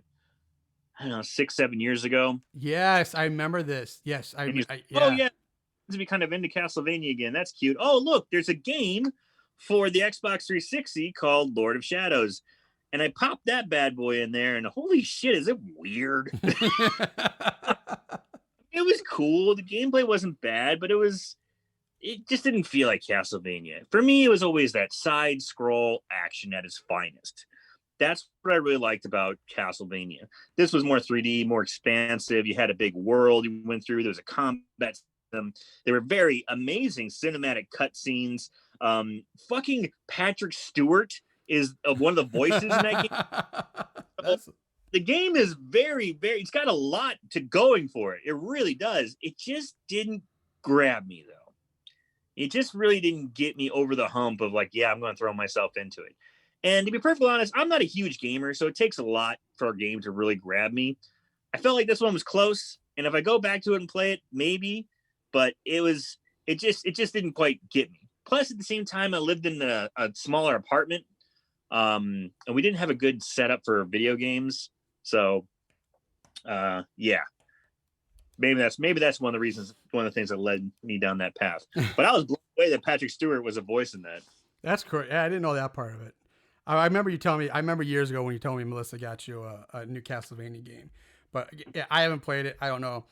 6-7 years ago. Yes, I remember this. Yes, oh yeah, to be kind of into Castlevania again. That's cute. Oh look, there's a game for the Xbox 360 called Lord of Shadows, and I popped that bad boy in there, and holy shit, is it weird? It was cool. The gameplay wasn't bad, but it just didn't feel like Castlevania. For me, it was always that side scroll action at its finest. That's what I really liked about Castlevania. This was more 3D, more expansive. You had a big world you went through. There was a combat system. There were very amazing cinematic cutscenes. Fucking Patrick Stewart is one of the voices in that game. The game is very, very, it's got a lot to going for it. It really does. It just didn't grab me, though. It just really didn't get me over the hump of like, yeah, I'm going to throw myself into it. And to be perfectly honest, I'm not a huge gamer, so it takes a lot for a game to really grab me. I felt like this one was close, and if I go back to it and play it, maybe, but it just didn't quite get me. Plus, at the same time, I lived in a smaller apartment, and we didn't have a good setup for video games. So, yeah, maybe that's one of the reasons, one of the things that led me down that path. But I was blown away that Patrick Stewart was a voice in that. That's correct. Yeah, I didn't know that part of it. I remember you telling me. I remember years ago when you told me Melissa got you a new Castlevania game, but yeah, I haven't played it. I don't know.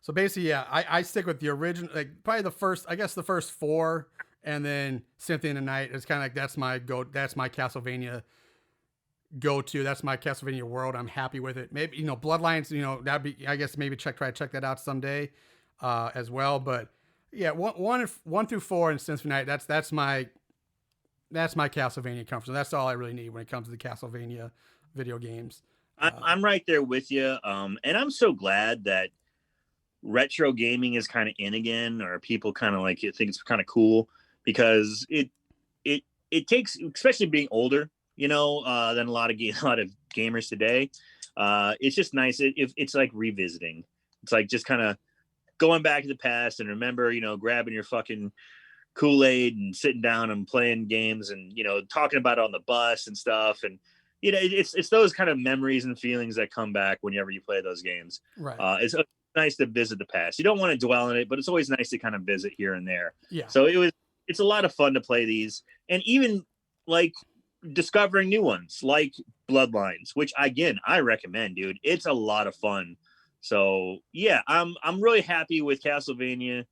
So basically, yeah, I stick with the original, like probably the first 4, and then Symphony of the Night is kind of like that's my Castlevania go-to. That's my Castlevania world. I'm happy with it. Maybe Bloodlines. That'd be, I guess, maybe try to check that out someday, as well. But yeah, one through 4 and Symphony of the Night. That's my Castlevania comfort zone. That's all I really need when it comes to the Castlevania video games. I'm right there with you. And I'm so glad that retro gaming is kind of in again, or people kind of like think it's kind of cool, because it takes, especially being older, than a lot of gamers today. It's just nice. It's like revisiting. It's like just kind of going back to the past and remember, grabbing your fucking Kool-Aid and sitting down and playing games and talking about it on the bus and stuff, and it's those kind of memories and feelings that come back whenever you play those games. Right. It's nice to visit the past. You don't want to dwell on it, but it's always nice to kind of visit here and there. Yeah. So it's a lot of fun to play these, and even like discovering new ones like Bloodlines, which again I recommend, dude. It's a lot of fun. So yeah, I'm really happy with Castlevania.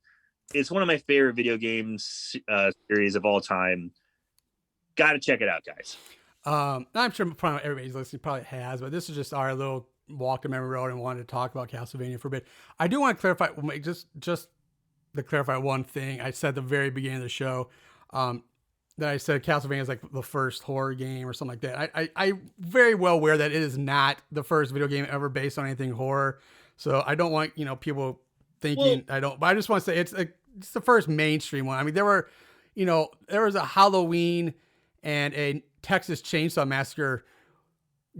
It's one of my favorite video games series of all time. Got to check it out, guys. I'm sure probably everybody's listening probably has, but this is just our little walk to memory road and wanted to talk about Castlevania for a bit. I do want to clarify, just to clarify one thing. I said at the very beginning of the show that I said Castlevania is like the first horror game or something like that. I very well aware that it is not the first video game ever based on anything horror. So I don't want people thinking but I just want to say it's the first mainstream one. I mean, there was a Halloween and a Texas Chainsaw Massacre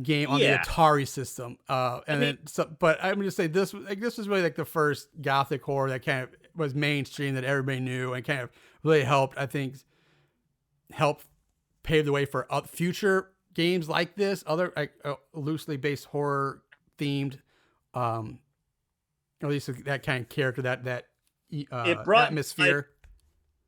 game on the Atari system, but I'm going to say this was really like the first gothic horror that kind of was mainstream that everybody knew and kind of really helped pave the way for future games like this, other loosely based horror themed, at least that kind of character, that it brought atmosphere.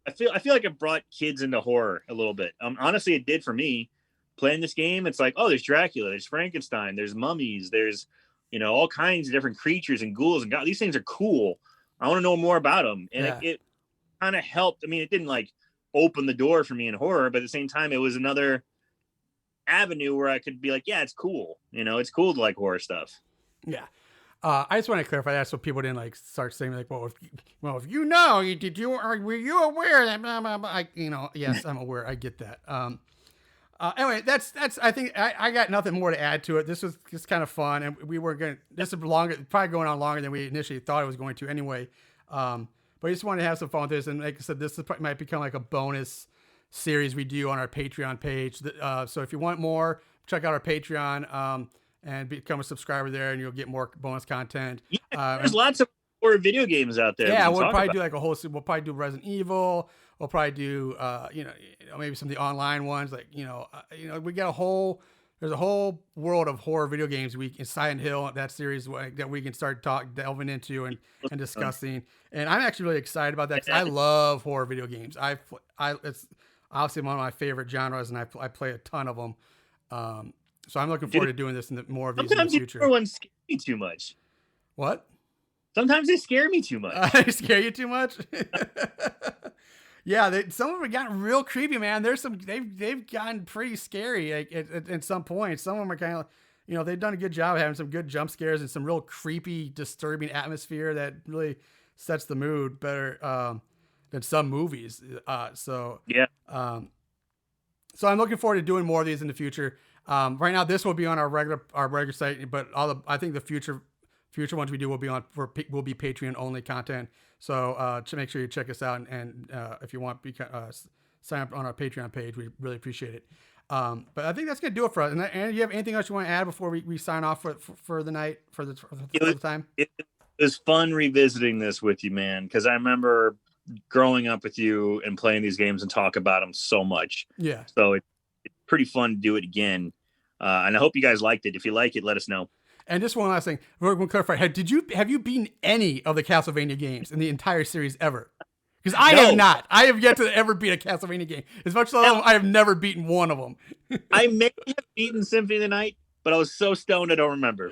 I feel like it brought kids into horror a little bit. Honestly, it did for me. Playing this game, it's like, oh, there's Dracula, there's Frankenstein, there's mummies, there's all kinds of different creatures and ghouls, and God, these things are cool. I want to know more about them, and it kind of helped. I mean, it didn't like open the door for me in horror, but at the same time, it was another avenue where I could be like, yeah, it's cool. It's cool to like horror stuff. Yeah. I just want to clarify that so people didn't like start saying like, were you aware that blah, blah, blah? Yes, I'm aware. I get that. Anyway, that's, I think I got nothing more to add to it. This was just kind of fun, and this is probably going on longer than we initially thought it was going to anyway. But I just wanted to have some fun with this. And like I said, might become like a bonus series we do on our Patreon page. So if you want more, check out our Patreon, and become a subscriber there, and you'll get more bonus content. Yeah, there's lots of horror video games out there. Yeah, we'll probably do like we'll probably do Resident Evil. We'll probably do, maybe some of the online ones. Like, we got there's a whole world of horror video games. Silent Hill, that series that we can start delving into and discussing. And I'm actually really excited about that because I love horror video games. It's obviously one of my favorite genres, and I play a ton of them. So I'm looking forward to doing this more of these in the future. Sometimes ones scare me too much. What? Sometimes they scare me too much. They scare you too much? Yeah, some of them have gotten real creepy, man. They've gotten pretty scary at some point. Some of them are kind of, they've done a good job of having some good jump scares and some real creepy, disturbing atmosphere that really sets the mood better than some movies. Yeah. So I'm looking forward to doing more of these in the future. Right now, this will be on our regular site, but I think the future ones we do will be Patreon only content. So to make sure you check us out, and if you want, sign up on our Patreon page. We really appreciate it. But I think that's gonna do it for us. And you have anything else you want to add before we sign off for the night for the time? It was fun revisiting this with you, man, because I remember growing up with you and playing these games and talk about them so much. Yeah. So it's pretty fun to do it again. And I hope you guys liked it. If you like it, let us know. And just one last thing, we're going to clarify. Have you beaten any of the Castlevania games in the entire series ever? Because I have not. I have yet to ever beat a Castlevania game. As much as I have never beaten one of them. I may have beaten Symphony of the Night, but I was so stoned I don't remember.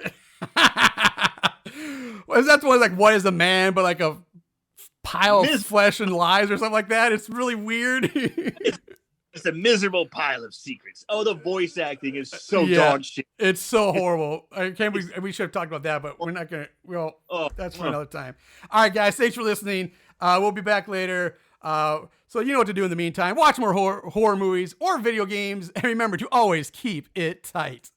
Well, that's one like what is a man, but like a pile of flesh and lies or something like that. It's really weird. It's a miserable pile of secrets. Oh, the voice acting is so dog shit. It's so horrible. I can't. We should have talked about that, but we're not gonna. That's for another time. All right, guys. Thanks for listening. We'll be back later. So you know what to do in the meantime. Watch more horror movies or video games, and remember to always keep it tight.